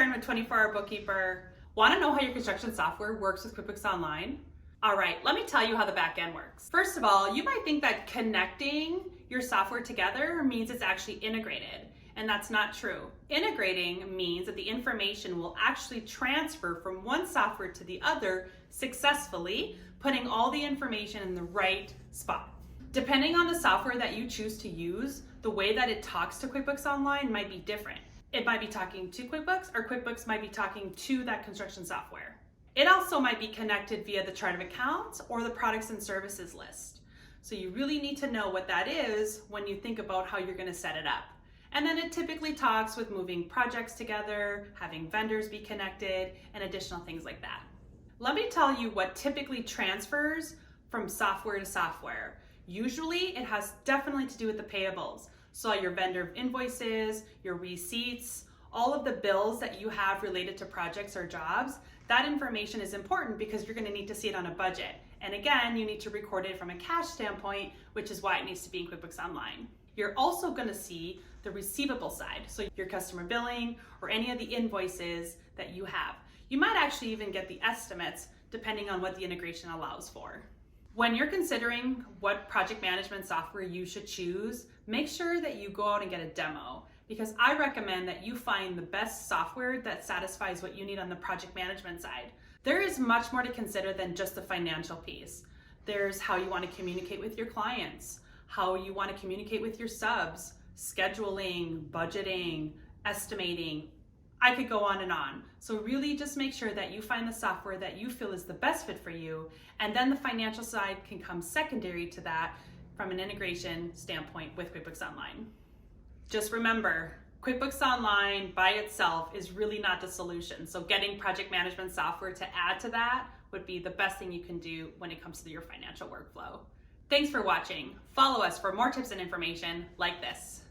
Sharon with 24-Hour Bookkeeper. Want to know how your construction software works with QuickBooks Online? All right, let me tell you how the back end works. First of all, you might think that connecting your software together means it's actually integrated, and that's not true. Integrating means that the information will actually transfer from one software to the other successfully, putting all the information in the right spot. Depending on the software that you choose to use, the way that it talks to QuickBooks Online might be different. It might be talking to QuickBooks, or QuickBooks might be talking to that construction software. It also might be connected via the chart of accounts or the products and services list. So you really need to know what that is when you think about how you're going to set it up. And then it typically talks with moving projects together, having vendors be connected, and additional things like that. Let me tell you what typically transfers from software to software. Usually it has definitely to do with the payables. So your vendor invoices, your receipts, all of the bills that you have related to projects or jobs, that information is important because you're going to need to see it on a budget. And again, you need to record it from a cash standpoint, which is why it needs to be in QuickBooks Online. You're also going to see the receivable side, so your customer billing or any of the invoices that you have. You might actually even get the estimates depending on what the integration allows for. When you're considering what project management software you should choose, make sure that you go out and get a demo, because I recommend that you find the best software that satisfies what you need on the project management side. There is much more to consider than just the financial piece. There's how you want to communicate with your clients, how you want to communicate with your subs, scheduling, budgeting, estimating. I could go on and on. So really just make sure that you find the software that you feel is the best fit for you, and then the financial side can come secondary to that from an integration standpoint with QuickBooks Online. Just remember, QuickBooks Online by itself is really not the solution. So getting project management software to add to that would be the best thing you can do when it comes to your financial workflow. Thanks for watching. Follow us for more tips and information like this.